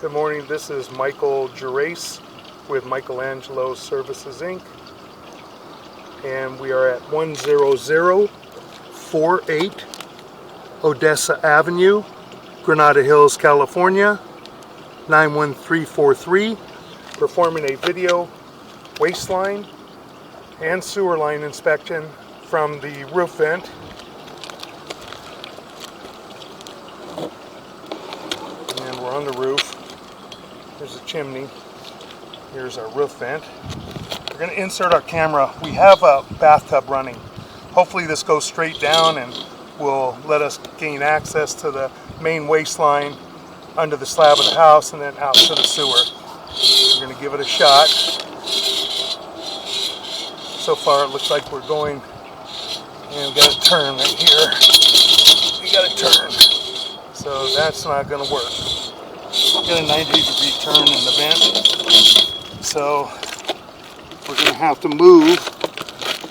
Good morning, this is Michael Gerace with Michelangelos Services Inc. And we are at 10048 Odessa Avenue, Granada Hills, California, 91343, performing a video waistline and sewer line inspection from the roof vent. And we're on the roof. There's a chimney. Here's our roof vent. We're going to insert our camera. We have a bathtub running. Hopefully this goes straight down and will let us gain access to the main waistline under the slab of the house and then out to the sewer. We're going to give it a shot. So far it looks like we're going, and we got a turn right here. We got a turn. So that's not going to work. Got a 90-degree turn in the vent. So we're going to have to move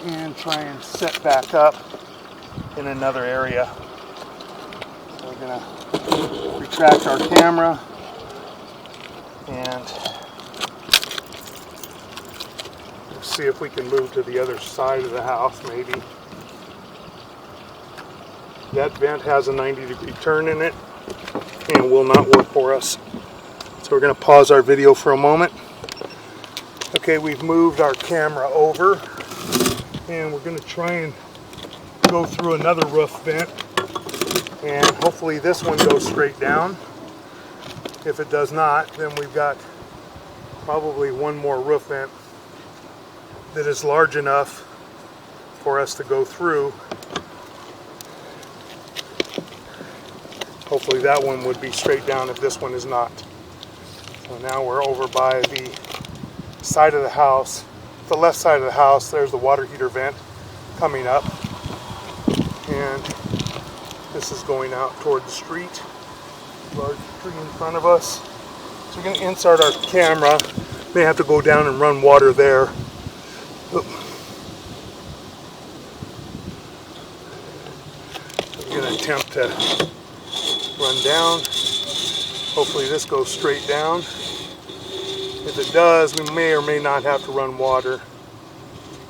and try and set back up in another area. So we're going to retract our camera and see if we can move to the other side of the house maybe. That vent has a 90-degree turn in it and will not work for us. So we're going to pause our video for a moment. Okay, we've moved our camera over and we're going to try and go through another roof vent, and hopefully this one goes straight down. If it does not, then we've got probably one more roof vent that is large enough for us to go through. Hopefully that one would be straight down if this one is not. So now we're over by the side of the house, the left side of the house. There's the water heater vent coming up, and this is going out toward the street. Large tree in front of us. So we're going to insert our camera. May have to go down and run water there. We're going to attempt to run down. Hopefully this goes straight down. If it does, we may or may not have to run water.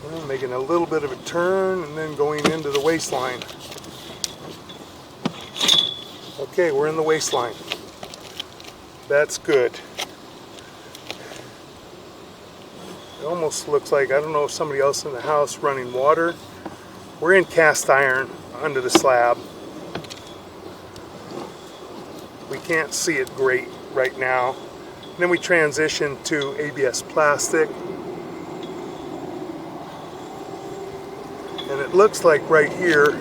Well, making a little bit of a turn and then going into the waistline. Okay, we're in the waistline. That's good. It almost looks like, I don't know if somebody else in the house running water. We're in cast iron under the slab. We can't see it great right now. And then we transition to ABS plastic. And it looks like right here,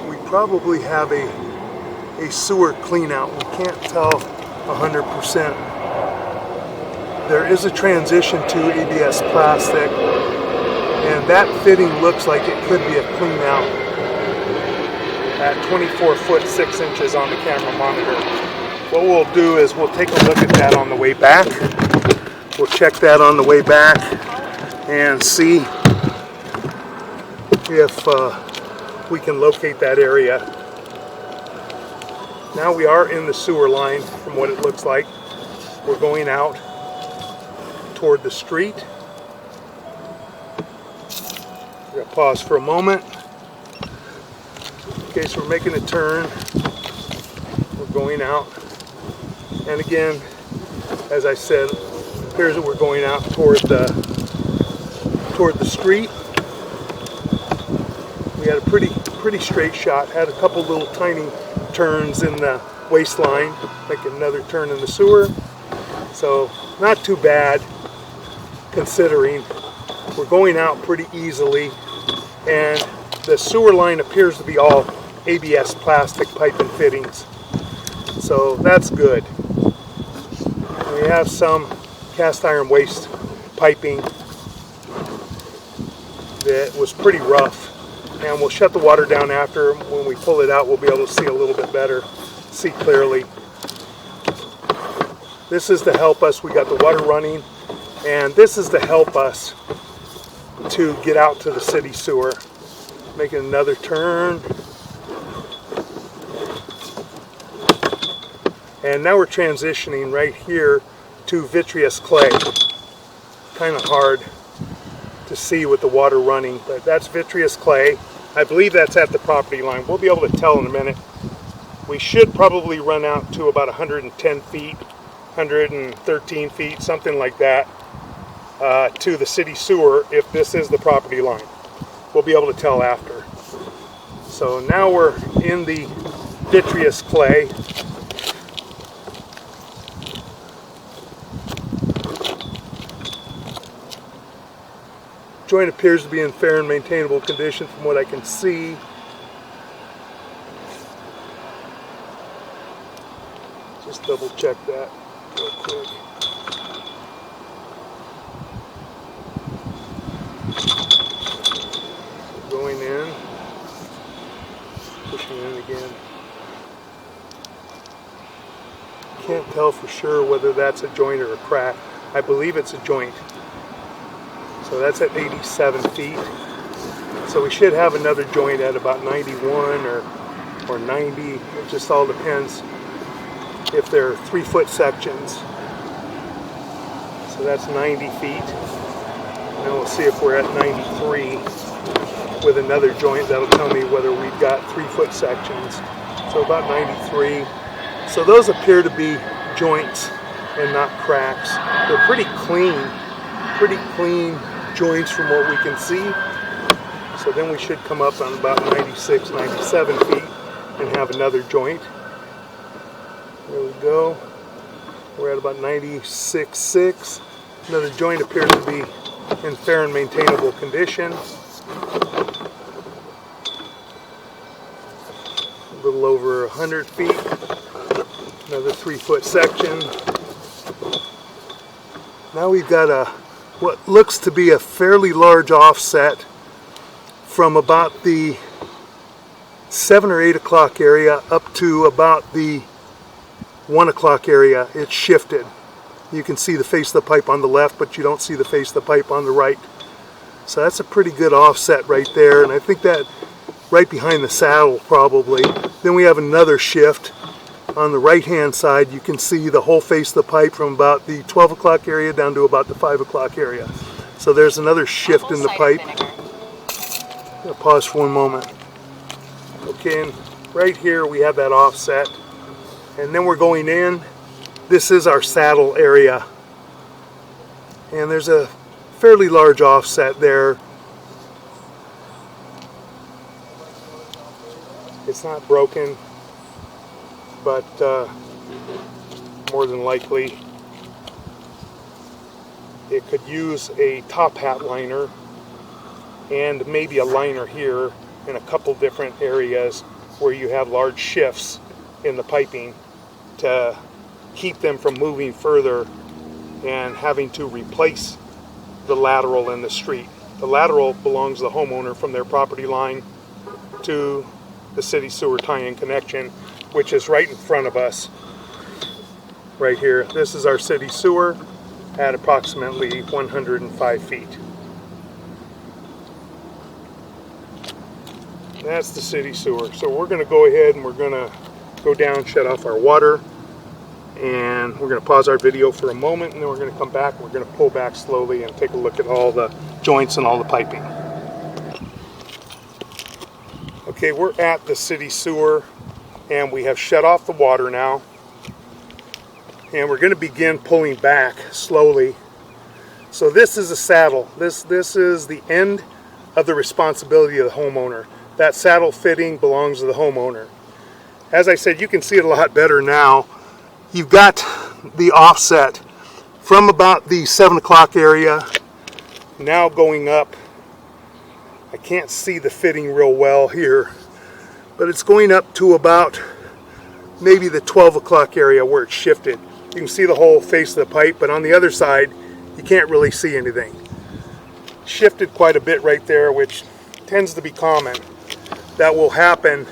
we probably have a sewer clean out. We can't tell 100%. There is a transition to ABS plastic, and that fitting looks like it could be a clean out at 24 foot 6 inches on the camera monitor. What we'll do is we'll take a look at that on the way back. We'll check that on the way back and see if we can locate that area. Now we are in the sewer line from what it looks like. We're going out toward the street. We're going to pause for a moment. Okay, so we're making a turn. We're going out. And again, as I said, here's that we're going out toward the street. We had a pretty straight shot. Had a couple little tiny turns in the waistline, making another turn in the sewer. So not too bad considering. We're going out pretty easily, and the sewer line appears to be all ABS plastic pipe and fittings. So that's good. We have some cast iron waste piping that was pretty rough, and we'll shut the water down after. When we pull it out, we'll be able to see a little bit better, see clearly. This is to help us. We got the water running, and this is to help us to get out to the city sewer. Making another turn. And now we're transitioning right here to vitreous clay. Kind of hard to see with the water running, but that's vitreous clay. I believe that's at the property line. We'll be able to tell in a minute. We should probably run out to about 110 feet, 113 feet, something like that, to the city sewer if this is the property line. We'll be able to tell after. So now we're in the vitreous clay. Joint appears to be in fair and maintainable condition from what I can see. Just double check that real quick. Going in, pushing in again. Can't tell for sure whether that's a joint or a crack. I believe it's a joint. So that's at 87 feet. So we should have another joint at about 91 or 90. It just all depends if they're 3-foot sections. So that's 90 feet. Now we'll see if we're at 93 with another joint. That'll tell me whether we've got 3-foot sections. So about 93. So those appear to be joints and not cracks. They're pretty clean joints from what we can see. So then we should come up on about 96, 97 feet and have another joint. There we go. We're at about 96.6. Another joint appears to be in fair and maintainable condition. A little over 100 feet. Another 3-foot section. Now we've got what looks to be a fairly large offset from about the 7 or 8 o'clock area up to about the 1 o'clock area. It's shifted. You can see the face of the pipe on the left, but you don't see the face of the pipe on the right. So that's a pretty good offset right there, and I think that right behind the saddle probably. Then we have another shift. On the right hand side you can see the whole face of the pipe from about the 12 o'clock area down to about the 5 o'clock area. So there's another shift in the pipe. I'm going to pause for one moment. Okay, and right here we have that offset. And then we're going in. This is our saddle area. And there's a fairly large offset there. It's not broken, but more than likely it could use a top hat liner and maybe a liner here in a couple different areas where you have large shifts in the piping to keep them from moving further and having to replace the lateral in the street. The lateral belongs to the homeowner from their property line to the city sewer tie-in connection, which is right in front of us right here. This is our city sewer at approximately 105 feet. That's the city sewer. So we're going to go ahead and we're going to go down, shut off our water, and we're going to pause our video for a moment, and then we're going to come back and we're going to pull back slowly and take a look at all the joints and all the piping. Okay, we're at the city sewer and we have shut off the water now, and we're going to begin pulling back slowly. So this is a saddle. This is the end of the responsibility of the homeowner. That saddle fitting belongs to the homeowner. As I said, you can see it a lot better now. You've got the offset from about the 7 o'clock area now going up. I can't see the fitting real well here, but it's going up to about maybe the 12 o'clock area where it's shifted. You can see the whole face of the pipe, but on the other side you can't really see anything. Shifted quite a bit right there, which tends to be common. That will happen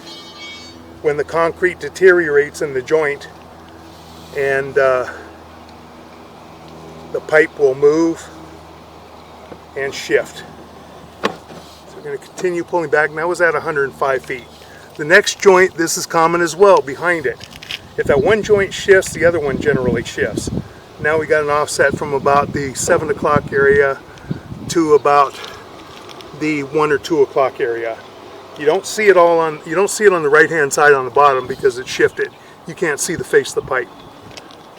when the concrete deteriorates in the joint, and the pipe will move and shift. So we're going to continue pulling back. Now it's at 105 feet. The next joint, this is common as well, behind it. If that one joint shifts, the other one generally shifts. Now we got an offset from about the 7 o'clock area to about the 1 or 2 o'clock area. You don't see it on the right hand side on the bottom because it's shifted. You can't see the face of the pipe.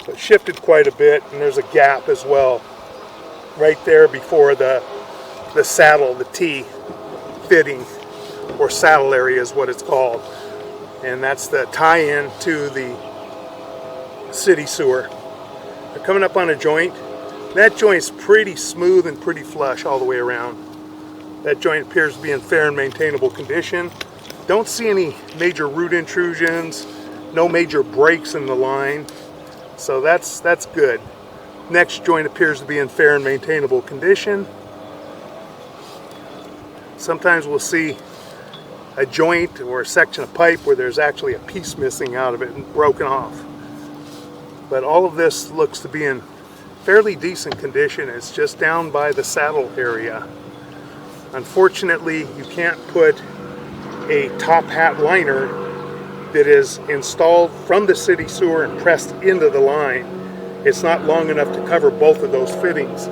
So it shifted quite a bit, and there's a gap as well right there before the saddle, the T fitting, or saddle area is what it's called. And that's the tie-in to the city sewer. They're coming up on a joint. That joint's pretty smooth and pretty flush all the way around. That joint appears to be in fair and maintainable condition. Don't see any major root intrusions, no major breaks in the line. So that's good. Next joint appears to be in fair and maintainable condition. Sometimes we'll see a joint or a section of pipe where there's actually a piece missing out of it and broken off. But all of this looks to be in fairly decent condition. It's just down by the saddle area. Unfortunately, you can't put a top hat liner that is installed from the city sewer and pressed into the line. It's not long enough to cover both of those fittings.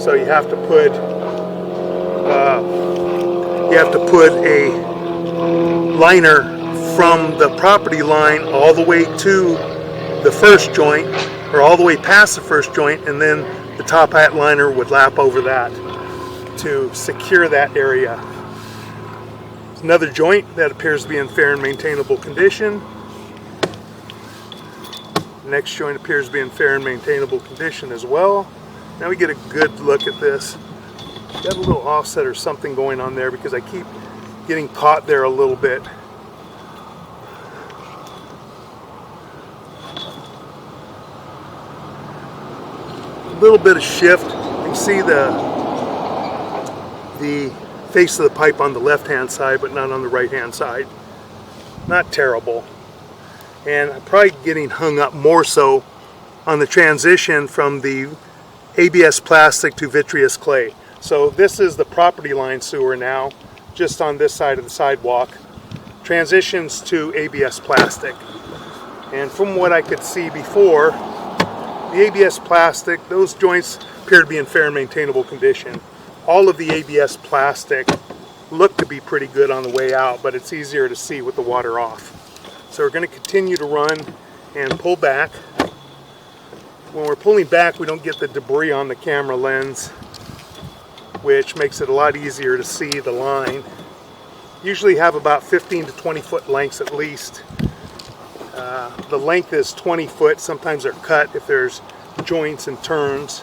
So you have to put a liner from the property line all the way to the first joint, or all the way past the first joint, and then the top hat liner would lap over that to secure that area. Another joint that appears to be in fair and maintainable condition. The next joint appears to be in fair and maintainable condition as well. Now we get a good look at this. Got a little offset or something going on there because I keep getting caught there a little bit. A little bit of shift. You can see the face of the pipe on the left hand side, but not on the right hand side. Not terrible. And I'm probably getting hung up more so on the transition from the ABS plastic to vitreous clay. So this is the property line sewer now, just on this side of the sidewalk. Transitions to ABS plastic. And from what I could see before, the ABS plastic, those joints appear to be in fair and maintainable condition. All of the ABS plastic looked to be pretty good on the way out, but it's easier to see with the water off. So we're going to continue to run and pull back. When we're pulling back, we don't get the debris on the camera lens, which makes it a lot easier to see the line. Usually have about 15 to 20 foot lengths at least. The length is 20 foot. Sometimes they're cut if there's joints and turns.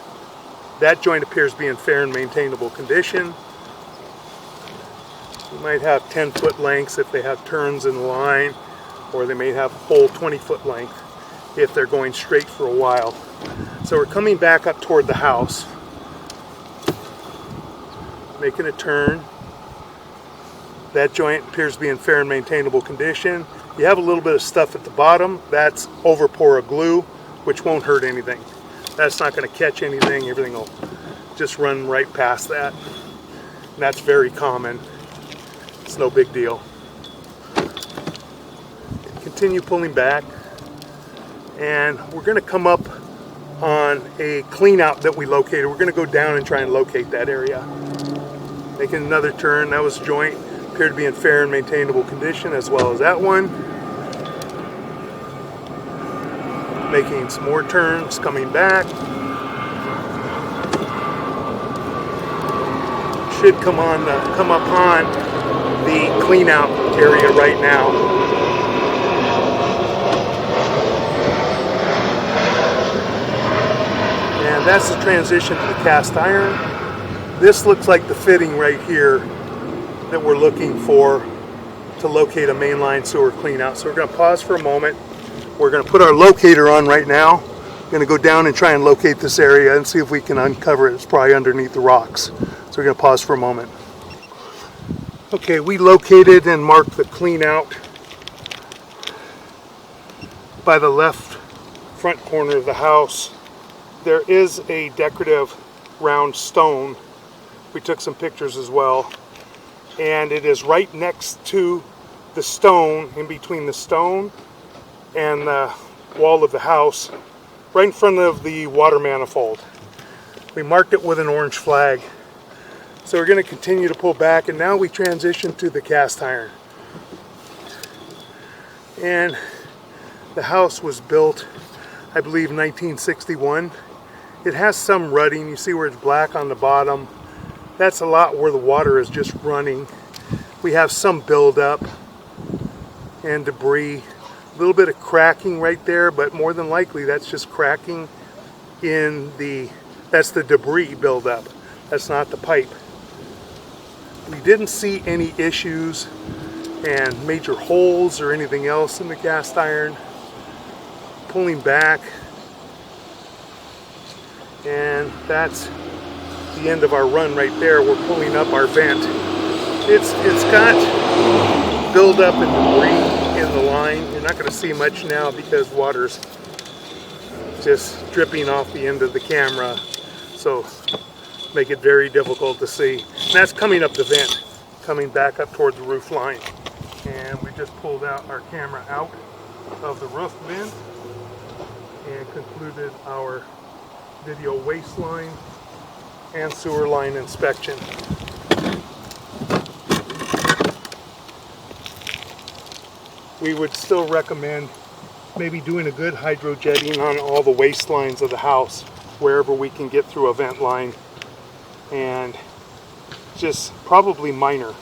That joint appears to be in fair and maintainable condition. You might have 10 foot lengths if they have turns in the line, or they may have a whole 20 foot length if they're going straight for a while. So we're coming back up toward the house, making a turn. That joint appears to be in fair and maintainable condition. You have a little bit of stuff at the bottom. That's over pour of glue, which won't hurt anything. That's not going to catch anything. Everything will just run right past that. And that's very common. It's no big deal. Continue pulling back. And we're going to come up on a clean out that we located. We're going to go down and try and locate that area. Making another turn. That was a joint. Appeared to be in fair and maintainable condition, as well as that one. Making some more turns, coming back. Should come upon the clean out area right now. And that's the transition to the cast iron. This looks like the fitting right here that we're looking for to locate a mainline sewer clean out. So we're going to pause for a moment. We're going to put our locator on right now. We're going to go down and try and locate this area and see if we can uncover it. It's probably underneath the rocks. So we're going to pause for a moment. Okay, we located and marked the clean out by the left front corner of the house. There is a decorative round stone. We took some pictures as well. And it is right next to the stone, in between the stone and the wall of the house, right in front of the water manifold. We marked it with an orange flag. So we're going to continue to pull back, and now we transition to the cast iron. And the house was built, I believe, 1961. It has some rutting. You see where it's black on the bottom. That's a lot where the water is just running. We have some buildup and debris. A little bit of cracking right there, but more than likely that's just cracking that's the debris buildup. That's not the pipe. We didn't see any issues and major holes or anything else in the cast iron. Pulling back, and that's the end of our run right there. We're pulling up our vent. It's got buildup and debris in the line. You're not going to see much now because water's just dripping off the end of the camera, so make it very difficult to see. And that's coming up the vent, coming back up toward the roof line. And we just pulled out our camera out of the roof vent and concluded our video waistline and sewer line inspection. We would still recommend maybe doing a good hydrojetting on all the waistlines of the house, wherever we can get through a vent line, and just probably minor.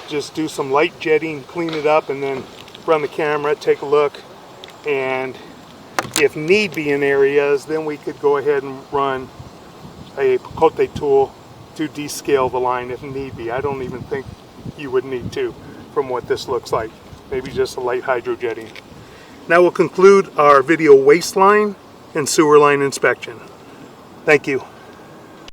Just do some light jetting, clean it up, and then run the camera, take a look, and if need be in areas, then we could go ahead and run a picote tool to descale the line if need be. I don't even think you would need to from what this looks like. Maybe just a light hydrojetting. Now we'll conclude our video waistline and sewer line inspection. Thank you.